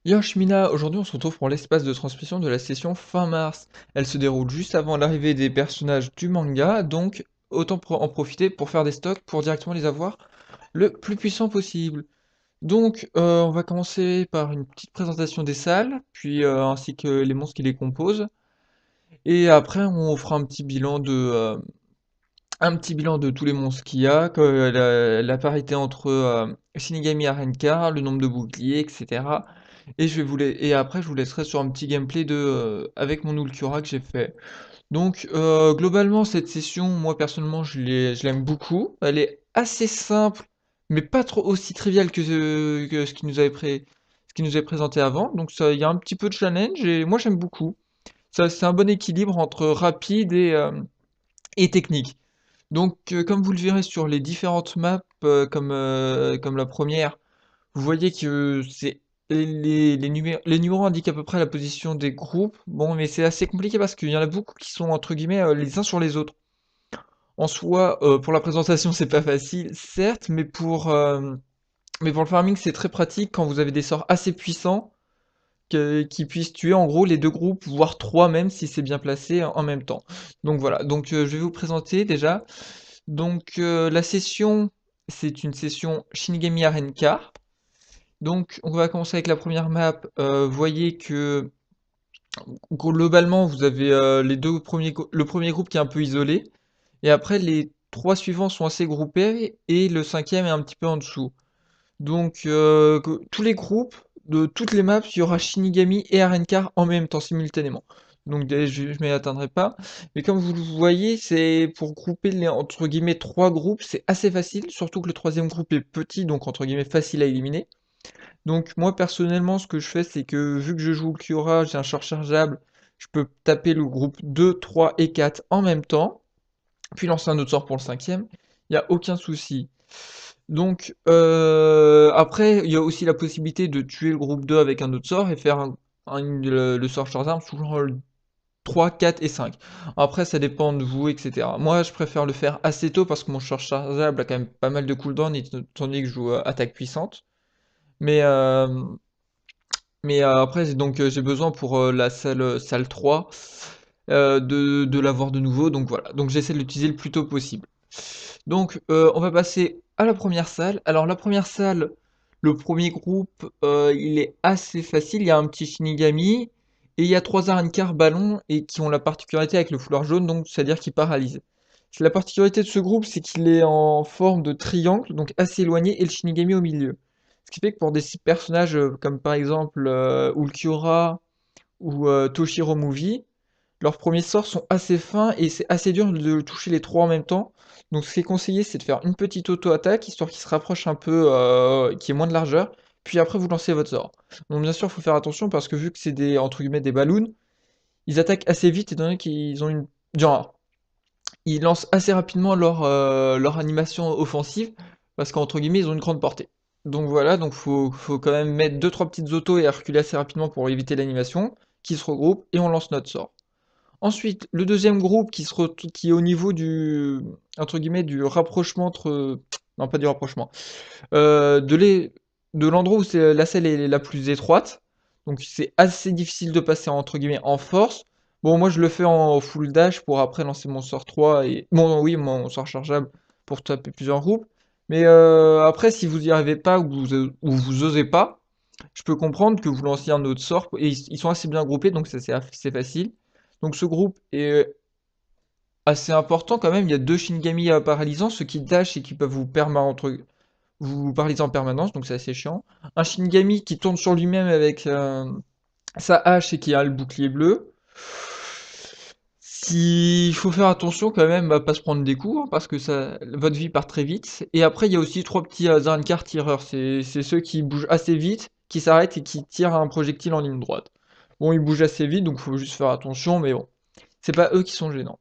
Yo Shmina, aujourd'hui on se retrouve pour l'espace de transmission de la session fin mars. Elle se déroule juste avant l'arrivée des personnages du manga, donc autant en profiter pour faire des stocks pour directement les avoir le plus puissant possible. Donc on va commencer par une petite présentation des salles, puis ainsi que les monstres qui les composent, et après on fera un petit bilan de tous les monstres qu'il y a, que la parité entre Shinigami Arrancar, le nombre de boucliers, etc. Et après, je vous laisserai sur un petit gameplay avec mon Ulquiorra que j'ai fait. Donc, globalement, cette session, moi personnellement, je l'aime beaucoup. Elle est assez simple, mais pas trop aussi triviale que ce qui nous est présenté avant. Donc, ça, il y a un petit peu de challenge et moi j'aime beaucoup. Ça, c'est un bon équilibre entre rapide et technique. Donc, comme vous le verrez sur les différentes maps, comme la première, vous voyez que les numéros indiquent à peu près la position des groupes. Bon, mais c'est assez compliqué parce qu'il y en a beaucoup qui sont entre guillemets les uns sur les autres. En soi, pour la présentation, c'est pas facile, certes, mais pour le farming, c'est très pratique quand vous avez des sorts assez puissants qui puissent tuer en gros les deux groupes, voire trois même si c'est bien placé en même temps. Donc voilà, donc je vais vous présenter déjà. Donc la session, c'est une session Shinigami Arrancar. Donc on va commencer avec la première map. Vous voyez que globalement vous avez le premier groupe qui est un peu isolé. Et après les trois suivants sont assez groupés et le cinquième est un petit peu en dessous. Donc tous les groupes de toutes les maps, il y aura Shinigami et Arrancar en même temps, simultanément. Donc je m'y atteindrai pas. Mais comme vous le voyez, c'est pour grouper les entre guillemets trois groupes, c'est assez facile, surtout que le troisième groupe est petit, donc entre guillemets facile à éliminer. Donc moi personnellement, ce que je fais, c'est que vu que je joue le Kiora, j'ai un short chargeable, je peux taper le groupe 2, 3 et 4 en même temps, puis lancer un autre sort pour le cinquième. Il n'y a aucun souci. Donc après, il y a aussi la possibilité de tuer le groupe 2 avec un autre sort et faire le sort charge arme sous le 3, 4 et 5. Après, ça dépend de vous, etc. Moi, je préfère le faire assez tôt parce que mon short chargeable a quand même pas mal de cooldown étant donné que je joue attaque puissante. Mais, après, donc j'ai besoin pour la salle 3 de l'avoir de nouveau. Donc voilà. Donc j'essaie de l'utiliser le plus tôt possible. Donc on va passer à la première salle. Alors la première salle, le premier groupe, il est assez facile. Il y a un petit Shinigami et il y a trois Arrancar ballons et qui ont la particularité avec le foulard jaune, donc c'est-à-dire qu'ils paralysent. La particularité de ce groupe, c'est qu'il est en forme de triangle, donc assez éloigné, et le Shinigami au milieu. Ce qui fait que pour des personnages comme par exemple Ulquiorra ou Toshiro Movie, leurs premiers sorts sont assez fins et c'est assez dur de toucher les trois en même temps. Donc ce qui est conseillé, c'est de faire une petite auto-attaque, histoire qu'il se rapproche un peu, qu'il y ait moins de largeur, puis après vous lancez votre sort. Donc bien sûr, il faut faire attention parce que vu que c'est des, entre guillemets, des balloons, ils attaquent assez vite étant donné qu'ils ont une... Genre, ils lancent assez rapidement leur animation offensive, parce qu'entre guillemets, ils ont une grande portée. Donc voilà, donc faut quand même mettre deux trois petites autos et reculer assez rapidement pour éviter l'animation, qui se regroupent, et on lance notre sort. Ensuite, le deuxième groupe qui est au niveau du, entre guillemets, du rapprochement entre... Non, pas du rapprochement. Euh, de l'é- de l'endroit où la selle est la plus étroite. Donc c'est assez difficile de passer entre guillemets en force. Bon, moi je le fais en full dash pour après lancer mon sort 3 et... Bon, oui, mon sort chargeable pour taper plusieurs groupes. Mais après, si vous n'y arrivez pas ou vous osez pas, je peux comprendre que vous lanciez un autre sort, et ils sont assez bien groupés, donc ça c'est facile. Donc ce groupe est assez important quand même, il y a deux Shinigami paralysants, ceux qui dash et qui peuvent vous paralyser en permanence, donc c'est assez chiant. Un Shinigami qui tourne sur lui-même avec sa hache et qui a le bouclier bleu. Il faut faire attention quand même à pas se prendre des coups, hein, parce que votre vie part très vite. Et après, il y a aussi trois petits Zarancar tireurs. C'est ceux qui bougent assez vite, qui s'arrêtent et qui tirent un projectile en ligne droite. Bon, ils bougent assez vite, donc il faut juste faire attention, mais bon, c'est pas eux qui sont gênants.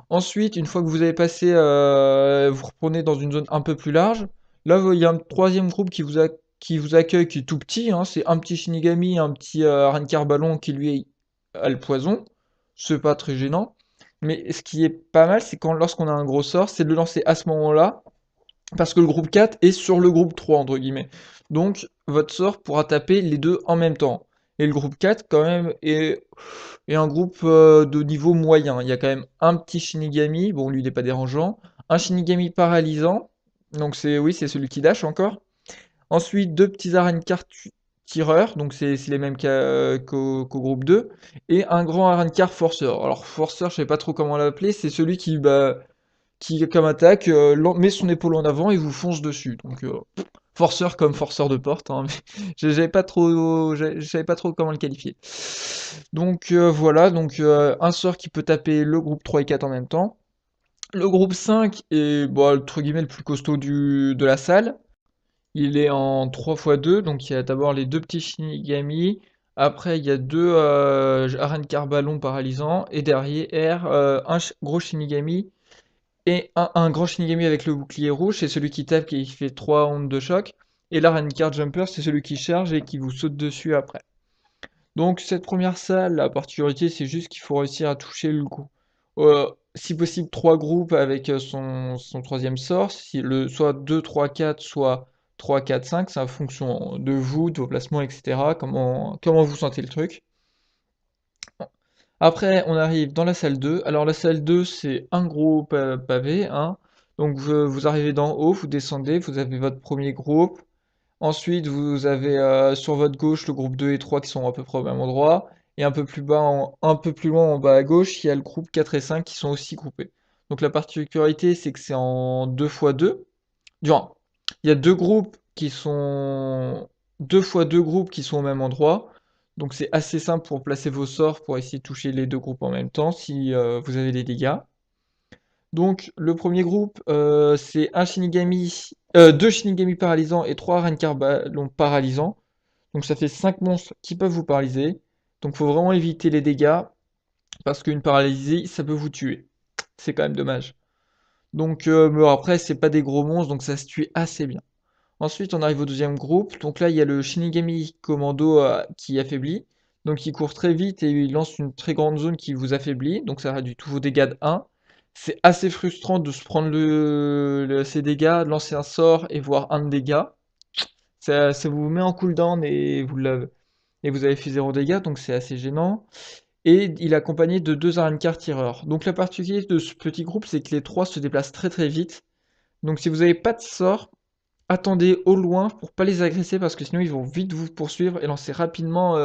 Ensuite, une fois que vous avez passé, vous reprenez dans une zone un peu plus large. Là, il y a un troisième groupe qui vous accueille, qui est tout petit, hein. C'est un petit Shinigami, un petit Rancard Ballon qui lui a le poison. C'est pas très gênant. Mais ce qui est pas mal, c'est lorsqu'on a un gros sort, c'est de le lancer à ce moment-là, parce que le groupe 4 est sur le groupe 3, entre guillemets. Donc, votre sort pourra taper les deux en même temps. Et le groupe 4, quand même, est un groupe de niveau moyen. Il y a quand même un petit Shinigami, bon, lui, il n'est pas dérangeant. Un Shinigami paralysant, donc oui, c'est celui qui dash encore. Ensuite, deux petits Arrancar tireurs, donc c'est les mêmes qu'au groupe 2. Et un grand Arrancar forceur. Alors, forceur, je sais pas trop comment l'appeler, c'est celui qui comme attaque, met son épaule en avant et vous fonce dessus. Donc, forceur comme forceur de porte, hein, mais je savais pas trop comment le qualifier. Donc voilà, donc un sort qui peut taper le groupe 3 et 4 en même temps. Le groupe 5 est bon, entre guillemets le plus costaud de la salle. Il est en 3x2, donc il y a d'abord les deux petits Shinigami. Après, il y a deux Arrancar ballons paralysants. Et derrière, gros Shinigami et un grand Shinigami avec le bouclier rouge, c'est celui qui tape et qui fait 3 ondes de choc. Et la Card Jumper, c'est celui qui charge et qui vous saute dessus après. Donc cette première salle, la particularité, c'est juste qu'il faut réussir à toucher le groupe. Si possible, 3 groupes avec son troisième sort. Soit 2, 3, 4, soit 3, 4, 5. C'est en fonction de vous, de vos placements, etc. Comment vous sentez le truc. Après, on arrive dans la salle 2. Alors la salle 2, c'est un gros pavé, hein. Donc vous arrivez d'en haut, vous descendez, vous avez votre premier groupe. Ensuite, vous avez sur votre gauche le groupe 2 et 3 qui sont à peu près au même endroit. Et un peu plus bas, un peu plus loin en bas à gauche, il y a le groupe 4 et 5 qui sont aussi groupés. Donc la particularité, c'est que c'est en 2x2. Genre, il y a deux groupes qui sont 2 fois 2 groupes qui sont au même endroit. Donc c'est assez simple pour placer vos sorts pour essayer de toucher les deux groupes en même temps si vous avez des dégâts. Donc le premier groupe, c'est deux Shinigami paralysants et 3 Renkar ballons paralysants. Donc ça fait 5 monstres qui peuvent vous paralyser. Donc faut vraiment éviter les dégâts parce qu'une paralysie, ça peut vous tuer. C'est quand même dommage. Donc mais après, c'est pas des gros monstres, donc ça se tue assez bien. Ensuite, on arrive au deuxième groupe. Donc là, il y a le Shinigami Commando qui affaiblit. Donc il court très vite et il lance une très grande zone qui vous affaiblit. Donc ça réduit tous vos dégâts de 1. C'est assez frustrant de se prendre ces dégâts, de lancer un sort et voir un de dégâts. Ça vous met en cooldown et vous avez fait 0 dégâts, donc c'est assez gênant. Et il est accompagné de deux Arrancar tireurs. Donc la particularité de ce petit groupe, c'est que les trois se déplacent très très vite. Donc si vous n'avez pas de sort, attendez au loin pour pas les agresser parce que sinon ils vont vite vous poursuivre et lancer rapidement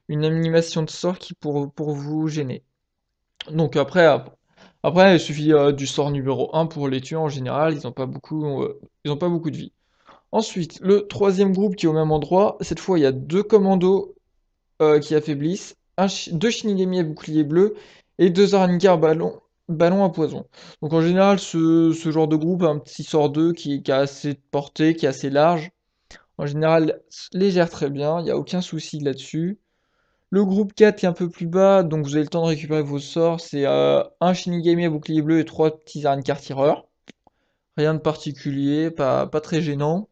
une animation de sort pour vous gêner. Donc après il suffit du sort numéro 1 pour les tuer en général, ils ont pas beaucoup de vie. Ensuite, le troisième groupe qui est au même endroit, cette fois il y a deux commandos qui affaiblissent, deux Shinigami à bouclier bleu et deux Arrancar ballons à poison. Donc en général, ce genre de groupe a un petit sort 2 qui a assez de portée, qui est assez large. En général, les gère très bien, il n'y a aucun souci là-dessus. Le groupe 4 qui est un peu plus bas, donc vous avez le temps de récupérer vos sorts, c'est un Shinigami à bouclier bleu et trois petits Arrancar tireurs. Rien de particulier, pas très gênant.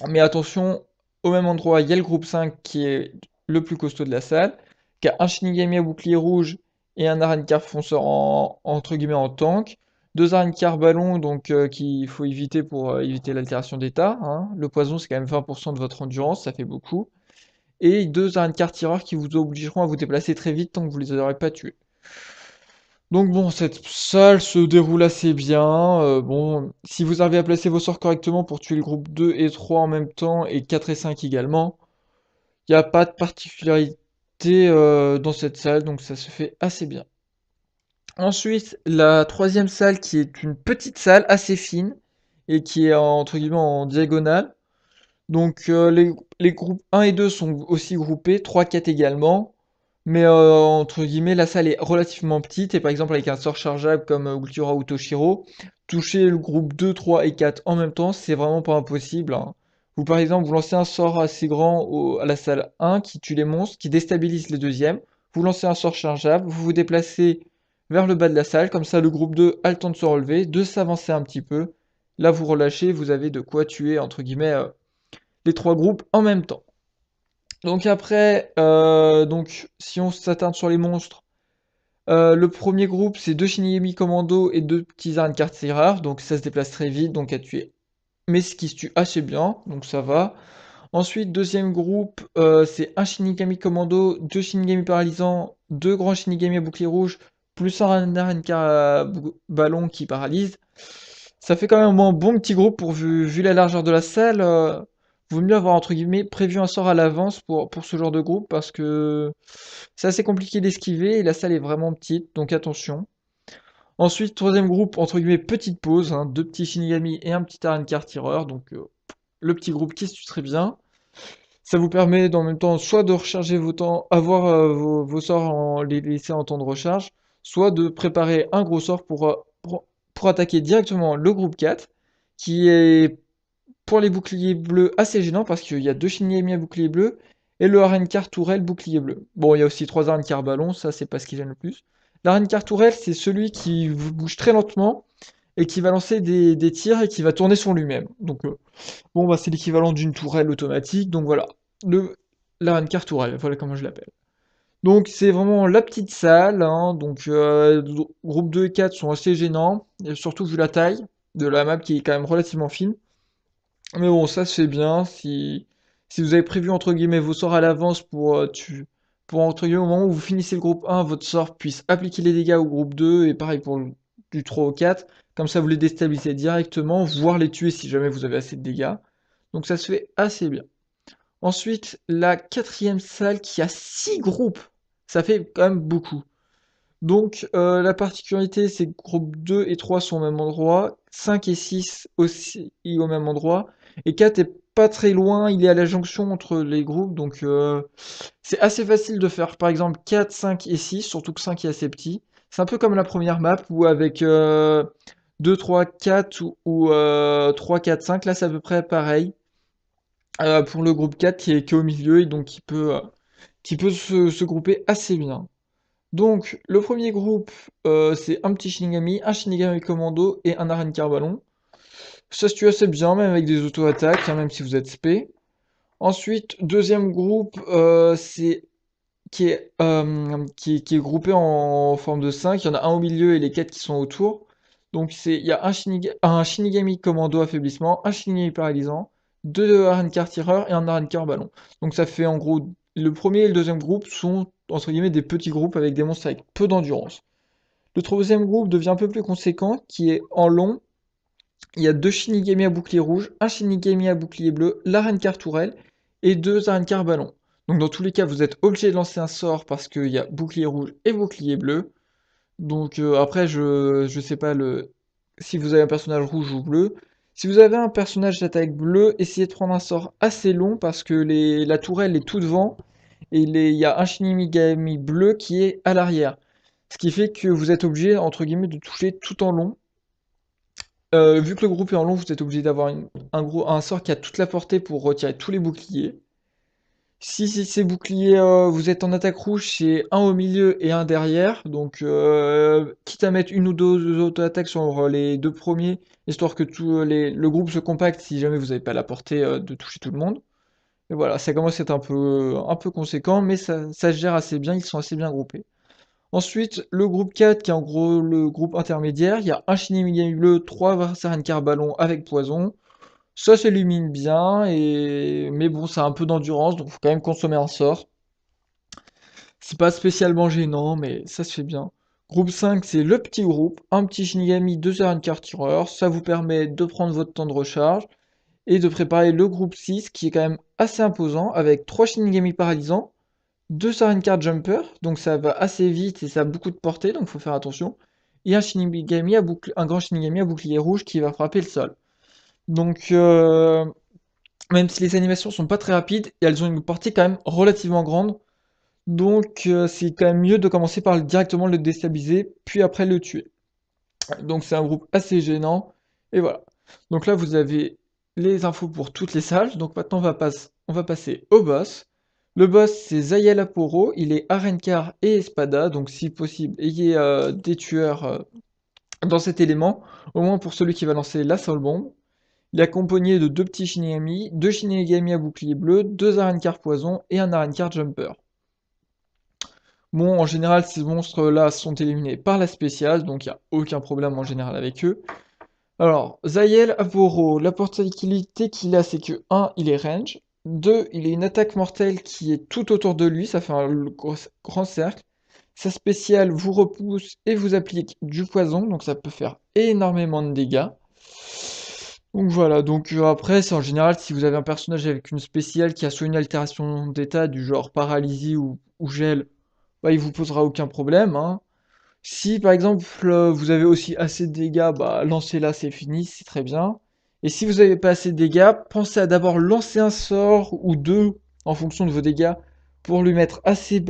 Mais attention, au même endroit, il y a le groupe 5 qui est le plus costaud de la salle, qui a un Shinigami à bouclier rouge et un Arrancar fonceur entre guillemets en tank. Deux Arrancar ballons donc qu'il faut éviter pour éviter l'altération d'état, hein. Le poison c'est quand même 20% de votre endurance, ça fait beaucoup. Et deux Arrancar tireurs qui vous obligeront à vous déplacer très vite tant que vous les aurez pas tués. Donc bon, cette salle se déroule assez bien. Bon, si vous arrivez à placer vos sorts correctement pour tuer le groupe 2 et 3 en même temps, et 4 et 5 également, il n'y a pas de particularité dans cette salle, donc ça se fait assez bien. Ensuite, la troisième salle qui est une petite salle assez fine, et qui est entre guillemets en diagonale. Donc les groupes 1 et 2 sont aussi groupés, 3, 4 également. Mais entre guillemets, la salle est relativement petite et par exemple avec un sort chargeable comme Ultura ou Toshiro, toucher le groupe 2, 3 et 4 en même temps, c'est vraiment pas impossible, hein. Vous par exemple, vous lancez un sort assez grand à la salle 1 qui tue les monstres, qui déstabilise les deuxièmes. Vous lancez un sort chargeable, vous vous déplacez vers le bas de la salle, comme ça le groupe 2 a le temps de se relever, de s'avancer un petit peu. Là vous relâchez, vous avez de quoi tuer entre guillemets les trois groupes en même temps. Donc après, si on s'attarde sur les monstres, le premier groupe c'est deux Shinigami Commando et deux petits Arrancar tireurs, donc ça se déplace très vite, donc à tuer, mais ce qui se tue assez bien, donc ça va. Ensuite, deuxième groupe, c'est un Shinigami Commando, deux Shinigami Paralysants, deux grands Shinigami à bouclier rouge, plus un Arenka ballon qui paralyse. Ça fait quand même un bon petit groupe vu la largeur de la salle. Vaut mieux avoir entre guillemets prévu un sort à l'avance pour ce genre de groupe parce que c'est assez compliqué d'esquiver et la salle est vraiment petite, donc attention. Ensuite, troisième groupe, entre guillemets, petite pause, hein, deux petits Shinigami et un petit Arenkar tireur, donc le petit groupe qui se tue très bien. Ça vous permet en même temps soit de recharger vos temps, avoir vos sorts, les laisser en temps de recharge, soit de préparer un gros sort pour attaquer directement le groupe 4, qui est pour les boucliers bleus assez gênant parce qu'il y a deux Shinigami à bouclier bleu et le Arenkar Tourelle bouclier bleu. Bon, il y a aussi trois Arenkar ballon, ça c'est pas ce qui gêne le plus. L'Arenkar Tourelle, c'est celui qui bouge très lentement et qui va lancer des tirs et qui va tourner sur lui-même. Donc bon, bah, c'est l'équivalent d'une tourelle automatique, donc voilà. Le, la Rancard tourelle, voilà comment je l'appelle. Donc c'est vraiment la petite salle, hein, donc groupe 2 et 4 sont assez gênants, et surtout vu la taille de la map qui est quand même relativement fine. Mais bon, ça se fait bien, si vous avez prévu entre guillemets vos sorts à l'avance pour entre guillemets au moment où vous finissez le groupe 1, votre sort puisse appliquer les dégâts au groupe 2, et pareil pour du 3 au 4, comme ça vous les déstabilisez directement, voire les tuer si jamais vous avez assez de dégâts. Donc ça se fait assez bien. Ensuite, la quatrième salle qui a 6 groupes. Ça fait quand même beaucoup. Donc, la particularité, c'est que groupe 2 et 3 sont au même endroit, 5 et 6 aussi au même endroit, et 4 est pas très loin, il est à la jonction entre les groupes, donc c'est assez facile de faire par exemple 4, 5 et 6, surtout que 5 est assez petit. C'est un peu comme la première map où avec 2, 3, 4 ou 3, 4, 5, là c'est à peu près pareil. Pour le groupe 4 qui est au milieu et donc qui peut se grouper assez bien. Donc le premier groupe, c'est un petit Shinigami, un Shinigami Commando et un Arrancar Ballon. Ça se tue assez bien, même avec des auto-attaques, hein, même si vous êtes spé. Ensuite, deuxième groupe, c'est qui est groupé en forme de 5. Il y en a un au milieu et les 4 qui sont autour. Donc il y a un Shinigami Commando affaiblissement, un Shinigami paralysant, deux Arrancar tireurs et un Arrancar ballon. Donc ça fait en gros, le premier et le deuxième groupe sont entre guillemets des petits groupes avec des monstres avec peu d'endurance. Le troisième groupe devient un peu plus conséquent, qui est en long. Il y a deux Shinigami à bouclier rouge, un Shinigami à bouclier bleu, l'Arrancar tourelle et deux Arrancar ballon. Donc dans tous les cas, vous êtes obligé de lancer un sort parce qu'il y a bouclier rouge et bouclier bleu. Donc après, je sais pas si vous avez un personnage rouge ou bleu. Si vous avez un personnage d'attaque bleu, essayez de prendre un sort assez long parce que la tourelle est tout devant et il y a un Shinigami bleu qui est à l'arrière. Ce qui fait que vous êtes obligé, entre guillemets, de toucher tout en long. Vu que le groupe est en long, vous êtes obligé d'avoir un sort qui a toute la portée pour retirer tous les boucliers. Si ces boucliers, vous êtes en attaque rouge, c'est un au milieu et un derrière. Donc, quitte à mettre une ou deux auto-attaques sur les deux premiers, histoire que le groupe se compacte si jamais vous n'avez pas la portée de toucher tout le monde. Et voilà, ça commence à être un peu conséquent, mais ça se gère assez bien, ils sont assez bien groupés. Ensuite, le groupe 4, qui est en gros le groupe intermédiaire, il y a un Shinigami bleu, 3 Varsarencar ballon avec poison. Ça s'élimine bien, mais bon, ça a un peu d'endurance, donc faut quand même consommer un sort. C'est pas spécialement gênant, mais ça se fait bien. Groupe 5, c'est le petit groupe, un petit Shinigami, 2 Arrancar tireurs. Ça vous permet de prendre votre temps de recharge et de préparer le groupe 6, qui est quand même assez imposant, avec 3 Shinigami paralysants, 2 Sarenkar Jumper, donc ça va assez vite et ça a beaucoup de portée, donc faut faire attention. Et un grand Shinigami à bouclier rouge qui va frapper le sol. Donc, même si les animations sont pas très rapides, elles ont une portée quand même relativement grande. Donc, c'est quand même mieux de commencer par directement le déstabiliser, puis après le tuer. Donc, c'est un groupe assez gênant. Et voilà. Donc là, vous avez les infos pour toutes les salles. Donc maintenant, on va passer au boss. Le boss, c'est Zayel Aporo. Il est Arenkar et Espada. Donc, si possible, ayez des tueurs dans cet élément. Au moins pour celui qui va lancer la Soul Bomb. Il est accompagné de deux petits Shinigami, deux Shinigami à bouclier bleu, deux Arenkar poison et un Arenkar jumper. Bon, en général, ces monstres-là sont éliminés par la spéciale, donc il n'y a aucun problème en général avec eux. Alors, Zayel Aporo, la particularité qu'il a, c'est que 1, il est range. 2, il a une attaque mortelle qui est tout autour de lui, ça fait un grand cercle. Sa spéciale vous repousse et vous applique du poison, donc ça peut faire énormément de dégâts. Donc voilà, donc après, c'est en général, si vous avez un personnage avec une spéciale qui a soit une altération d'état du genre paralysie ou gel, bah, il vous posera aucun problème, hein. Si par exemple vous avez aussi assez de dégâts, bah lancez-la, c'est fini, c'est très bien. Et si vous n'avez pas assez de dégâts, pensez à d'abord lancer un sort ou deux en fonction de vos dégâts pour lui mettre assez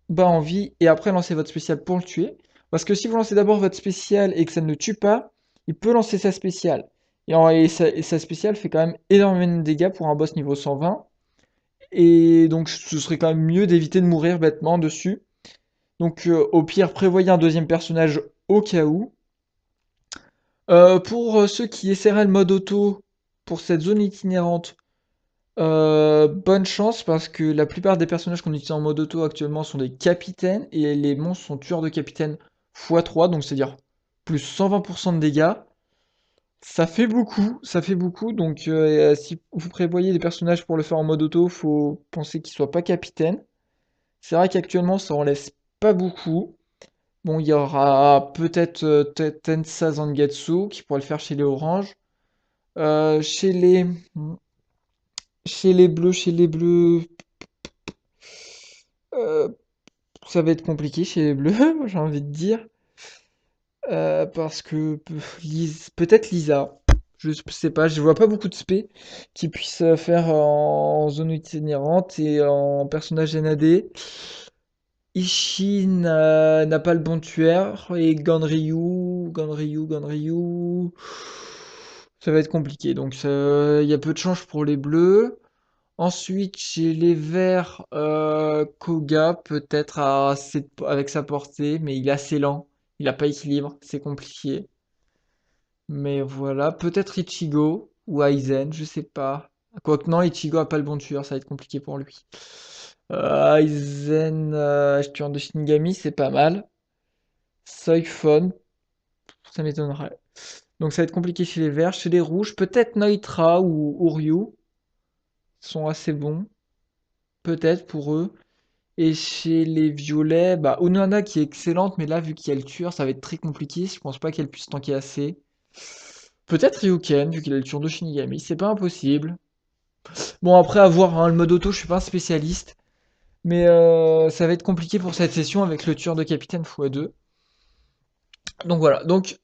bas en vie et après lancer votre spéciale pour le tuer. Parce que si vous lancez d'abord votre spéciale et que ça ne le tue pas, il peut lancer sa spéciale. Et sa spéciale fait quand même énormément de dégâts pour un boss niveau 120. Et donc ce serait quand même mieux d'éviter de mourir bêtement dessus. Donc au pire, prévoyez un deuxième personnage au cas où. Pour ceux qui essaieraient le mode auto pour cette zone itinérante, bonne chance parce que la plupart des personnages qu'on utilise en mode auto actuellement sont des capitaines et les monstres sont tueurs de capitaine x3, donc c'est-à-dire plus 120% de dégâts. Ça fait beaucoup, donc si vous prévoyez des personnages pour le faire en mode auto, faut penser qu'ils soient pas capitaines. C'est vrai qu'actuellement ça en laisse pas beaucoup. Bon, il y aura peut-être Tensa Zangetsu qui pourrait le faire chez les oranges. Euh, chez les chez les bleus, euh, ça va être compliqué chez les bleus, j'ai envie de dire. Parce que peut-être Lisa. Je sais pas, je vois pas beaucoup de spé qui puissent faire en zone itinérante et en personnage NAD. Ishin n'a pas le bon tueur et Ganryu, ça va être compliqué. Donc il y a peu de change pour les bleus. Ensuite, chez les verts, Koga peut-être avec sa portée, mais il est assez lent. Il n'a pas équilibre, c'est compliqué. Mais voilà, peut-être Ichigo ou Aizen, je sais pas. Quoique non, Ichigo a pas le bon tueur, ça va être compliqué pour lui. Aizen, tueur de Shinigami, c'est pas mal. Soifon, ça m'étonnerait. Donc ça va être compliqué chez les verts. Chez les rouges, peut-être Naitra ou Uryu sont assez bons. Peut-être pour eux. Et chez les violets, bah Onana qui est excellente, mais là, vu qu'il y a le tueur, ça va être très compliqué. Je pense pas qu'elle puisse tanker assez. Peut-être Ryuken, vu qu'il a le tueur de Shinigami, c'est pas impossible. Bon, après avoir le mode auto, je suis pas un spécialiste. Mais ça va être compliqué pour cette session avec le tueur de capitaine x2. Donc voilà, donc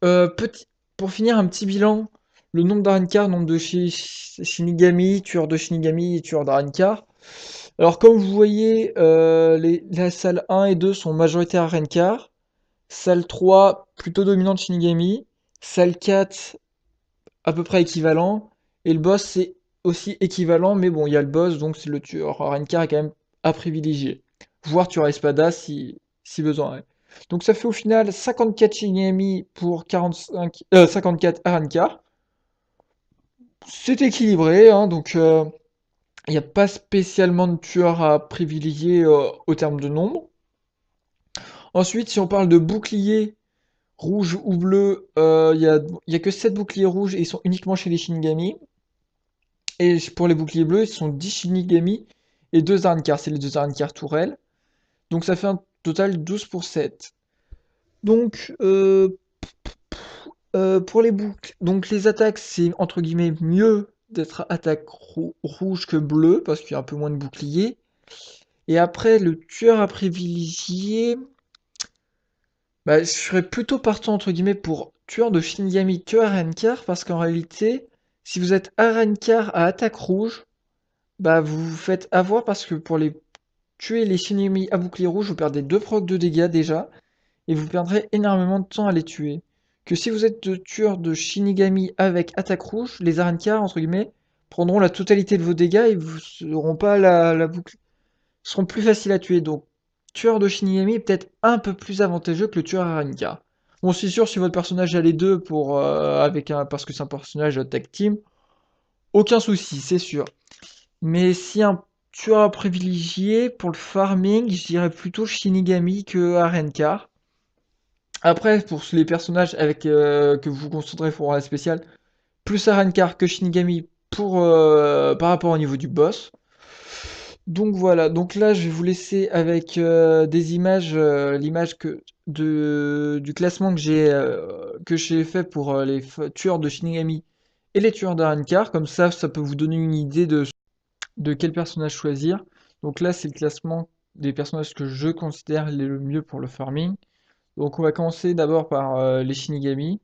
pour finir, un petit bilan. Le nombre d'Arankar, nombre de Shinigami, tueur de Shinigami et tueur d'Arankar. Alors comme vous voyez, la salle 1 et 2 sont majoritaires Arankar. Salle 3, plutôt dominante Shinigami. Salle 4, à peu près équivalent. Et le boss, c'est aussi équivalent, mais bon, il y a le boss, donc c'est le tueur. Arankar est quand même à privilégier. Voire tueur Espada si besoin est. Donc ça fait au final 54 Shinigami pour 54 Arankar. C'est équilibré, hein, donc il n'y a pas spécialement de tueurs à privilégier au terme de nombre. Ensuite, si on parle de boucliers rouge ou bleu, il y a que 7 boucliers rouges et ils sont uniquement chez les Shinigami. Et pour les boucliers bleus, ils sont 10 Shinigami et 2 Arrancar, c'est les 2 Arrancar tourelles. Donc ça fait un total 12 pour 7. Donc pour les boucles, donc les attaques, c'est entre guillemets mieux d'être attaque rouge que bleu parce qu'il y a un peu moins de boucliers. Et après, le tueur à privilégier, bah, je serais plutôt partant entre guillemets pour tueur de Shinigami que Arrancar parce qu'en réalité, si vous êtes Arrancar à attaque rouge, bah vous vous faites avoir parce que pour les tuer les Shinigami à bouclier rouge, vous perdez 2 procs de dégâts déjà et vous perdrez énormément de temps à les tuer. Que si vous êtes tueur de Shinigami avec attaque rouge, les Arrancar entre guillemets prendront la totalité de vos dégâts et vous n'auront pas la boucle, seront plus faciles à tuer. Donc tueur de Shinigami est peut-être un peu plus avantageux que le tueur Arrancar. Bon, c'est sûr, si votre personnage a les deux parce que c'est un personnage tag team, aucun souci, c'est sûr. Mais si un tueur à privilégier pour le farming, je dirais plutôt Shinigami que Arrancar. Après, pour les personnages que vous vous concentrez pour la spéciale, plus Arrancar que Shinigami par rapport au niveau du boss. Donc voilà, donc là je vais vous laisser avec des images, l'image du classement que j'ai fait pour tueurs de Shinigami et les tueurs d'Arrancar, comme ça peut vous donner une idée de quel personnage choisir. Donc là c'est le classement des personnages que je considère le mieux pour le farming. Donc on va commencer d'abord par les Shinigami.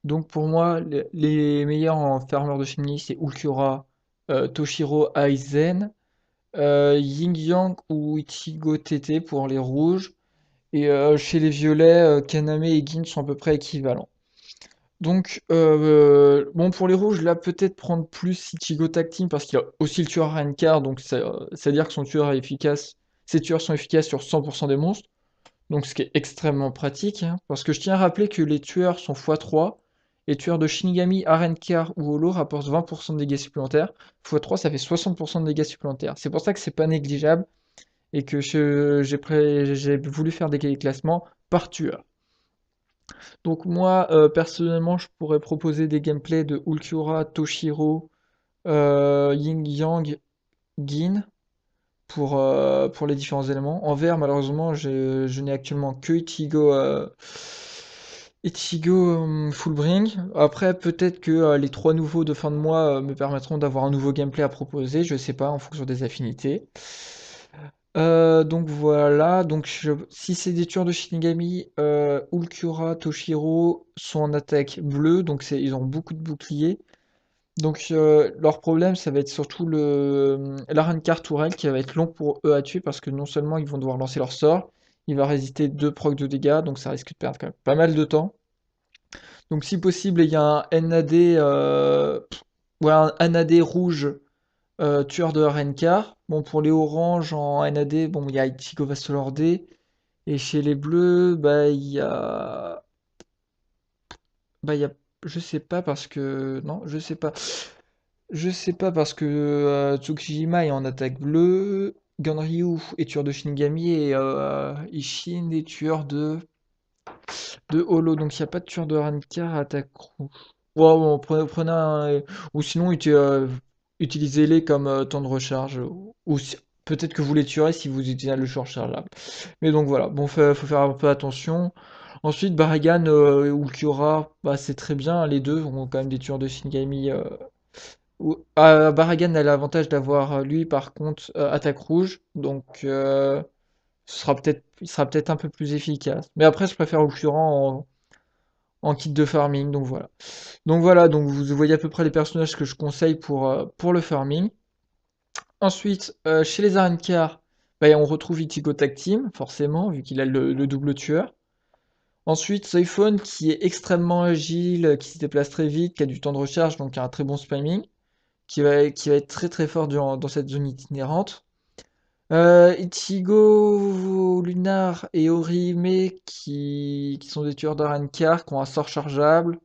Donc pour moi les meilleurs en farmer de Shinigami c'est Ulquiorra, Toshiro Aizen. Yin Yang ou Ichigo TT pour les rouges. Et chez les violets, Kaname et Gin sont à peu près équivalents. Donc, bon, pour les rouges, là, peut-être prendre plus Ichigo Tag Team parce qu'il a aussi le tueur Rankar, donc ça veut dire que son tueur est efficace. Ses tueurs sont efficaces sur 100% des monstres. Donc ce qui est extrêmement pratique, hein, parce que je tiens à rappeler que les tueurs sont x3, les tueurs de Shinigami, Arrancar ou Holo rapportent 20% de dégâts supplémentaires, x3 ça fait 60% de dégâts supplémentaires. C'est pour ça que c'est pas négligeable et que j'ai voulu faire des classements par tueur. Donc moi, personnellement, je pourrais proposer des gameplays de Ulquiorra, Toshiro, Yin Yang, Gin, pour les différents éléments. En vert, malheureusement, je n'ai actuellement que Ichigo Fullbring. Après, peut-être que les trois nouveaux de fin de mois me permettront d'avoir un nouveau gameplay à proposer, je sais pas, en fonction des affinités. Donc voilà, si c'est des tueurs de Shinigami, Ulquiorra, Toshiro sont en attaque bleue, donc ils ont beaucoup de boucliers. Donc leur problème, ça va être surtout l'Arrancar tourelle qui va être long pour eux à tuer parce que non seulement ils vont devoir lancer leur sort, il va résister 2 procs de dégâts, donc ça risque de perdre quand même pas mal de temps. Donc si possible, il y a un NAD, ouais, un NAD rouge tueur de Arrancar. Bon, pour les oranges en NAD, bon, il y a Ichigo Vasolorde. Et chez les bleus, il y a, je sais pas parce que, non, je sais pas. Je sais pas parce que Tsukishima est en attaque bleue, Ganryu est tueur de Shinigami et Ishin est tueur de Holo. Donc il n'y a pas de tueur de Rankar à attaque rouge. Ouais, bon, prenez ou sinon utilisez-les comme temps de recharge. Peut-être que vous les tuerez si vous utilisez le short rechargeable. Mais donc voilà, bon, faut faire un peu attention. Ensuite, Baragan ou Kyora, bah, c'est très bien. Les deux ont quand même des tueurs de Shinigami. Baragan a l'avantage d'avoir, lui, par contre, attaque rouge. Donc, il sera peut-être un peu plus efficace. Mais après, je préfère Occurrent en kit de farming. Donc voilà. Donc voilà, donc vous voyez à peu près les personnages que je conseille pour le farming. Ensuite, chez les Arrancar, bah, on retrouve Ichigo Tag Team, forcément, vu qu'il a le double tueur. Ensuite, Soifone qui est extrêmement agile, qui se déplace très vite, qui a du temps de recharge, donc qui a un très bon spamming, qui va être très très fort dans cette zone itinérante. Ichigo, Lunar et Orihime qui sont des tueurs d'Arrancar, qui ont un sort chargeable,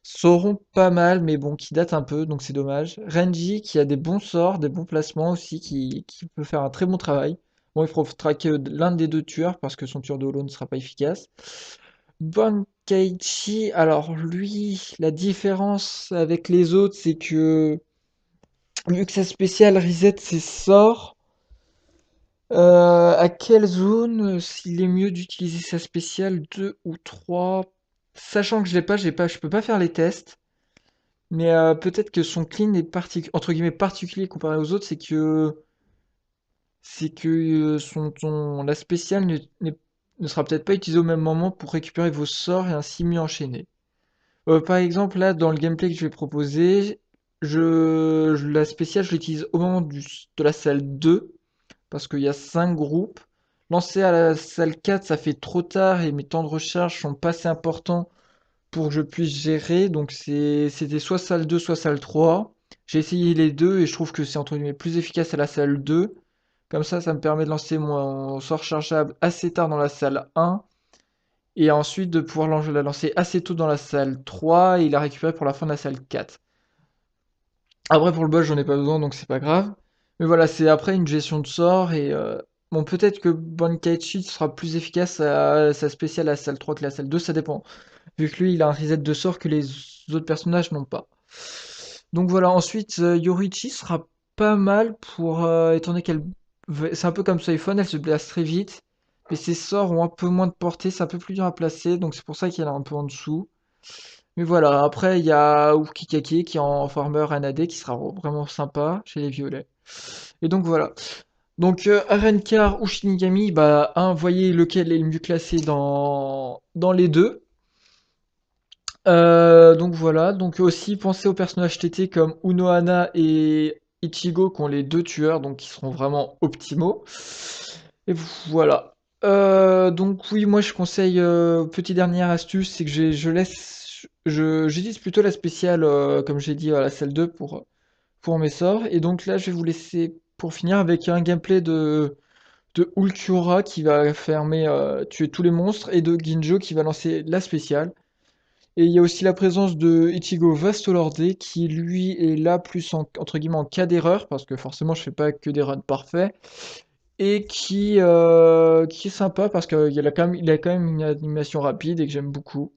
seront pas mal, mais bon, qui datent un peu, donc c'est dommage. Renji qui a des bons sorts, des bons placements aussi, qui peut faire un très bon travail. Bon, il faut traquer l'un des deux tueurs parce que son tueur de holo ne sera pas efficace. Bankaichi, alors lui, la différence avec les autres, c'est que vu que sa spéciale reset ses sorts, à quelle zone s'il est mieux d'utiliser sa spéciale 2 ou 3? Sachant que je peux pas faire les tests, mais peut-être que son clean est entre guillemets particulier comparé aux autres, c'est que la spéciale ne sera peut-être pas utilisée au même moment pour récupérer vos sorts et ainsi mieux enchaîner. Par exemple, là, dans le gameplay que je vais proposer, la spéciale, je l'utilise au moment de la salle 2, parce qu'il y a 5 groupes. Lancer à la salle 4, ça fait trop tard et mes temps de recharge sont pas assez importants pour que je puisse gérer. Donc c'était soit salle 2, soit salle 3. J'ai essayé les deux et je trouve que c'est entre guillemets plus efficace à la salle 2. Comme ça me permet de lancer mon sort chargeable assez tard dans la salle 1 et ensuite de pouvoir la lancer assez tôt dans la salle 3 et la récupérer pour la fin de la salle 4. Après pour le boss j'en ai pas besoin donc c'est pas grave. Mais voilà, c'est après une gestion de sort et bon peut-être que Bankaichi sera plus efficace à sa spéciale à la salle 3 que la salle 2, ça dépend. Vu que lui il a un reset de sort que les autres personnages n'ont pas. Donc voilà, ensuite Yorichi sera pas mal pour étant donné qu'elle c'est un peu comme sur iPhone, elle se place très vite, mais ses sorts ont un peu moins de portée, c'est un peu plus dur à placer, donc c'est pour ça qu'elle est un peu en dessous. Mais voilà, après il y a Ukikake qui est en farmer NAD qui sera vraiment sympa chez les violets. Et donc voilà. Donc Arrancar ou Shinigami, bah voyez lequel est le mieux classé dans les deux. Donc voilà, donc aussi pensez aux personnages TT comme Unohana et Ichigo qui ont les deux tueurs, donc qui seront vraiment optimaux. Et voilà. Donc oui, moi je conseille, petite dernière astuce, c'est que j'utilise plutôt la spéciale, comme j'ai dit, la celle 2 pour mes sorts. Et donc là, je vais vous laisser pour finir avec un gameplay de Ulquiorra qui va fermer, tuer tous les monstres, et de Ginjo qui va lancer la spéciale. Et il y a aussi la présence de Ichigo Vastolorde qui lui est là plus entre guillemets en cas d'erreur, parce que forcément je fais pas que des runs parfaits, et qui est sympa parce qu'il a quand même une animation rapide et que j'aime beaucoup.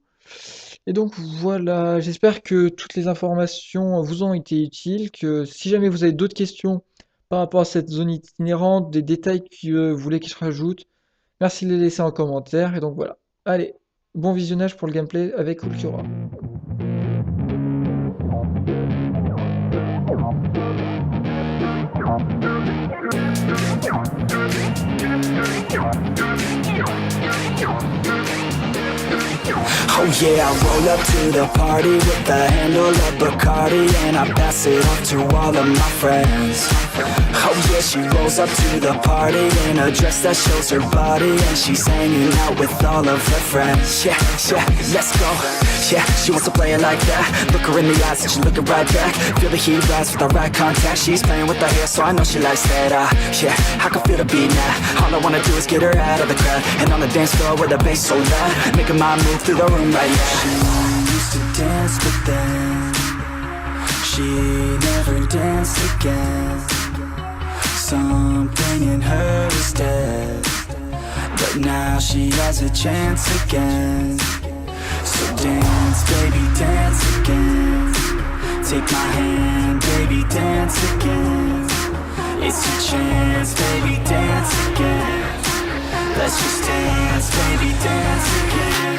Et donc voilà, j'espère que toutes les informations vous ont été utiles, que si jamais vous avez d'autres questions par rapport à cette zone itinérante, des détails que vous voulez que je rajoute, merci de les laisser en commentaire. Et donc voilà. Allez, bon visionnage pour le gameplay avec Ulquiorra. Oh yeah, I roll up to the party with the handle of Bacardi, and I pass it off to all of my friends. Oh yeah, she rolls up to the party in a dress that shows her body, and she's hanging out with all of her friends. Yeah, yeah, let's go. Yeah, she wants to play it like that. Look her in the eyes and she's looking right back. Feel the heat rise with the right contact. She's playing with her hair, so I know she likes that. Yeah, I can feel the beat now. All I wanna do is get her out of the crowd, and on the dance floor with the bass so loud, making my move through the room right now. She used to dance, but then she never danced again. Something in her is dead, but now she has a chance again. So dance, baby, dance again. Take my hand, baby, dance again. It's your chance, baby, dance again. Let's just dance, baby, dance again.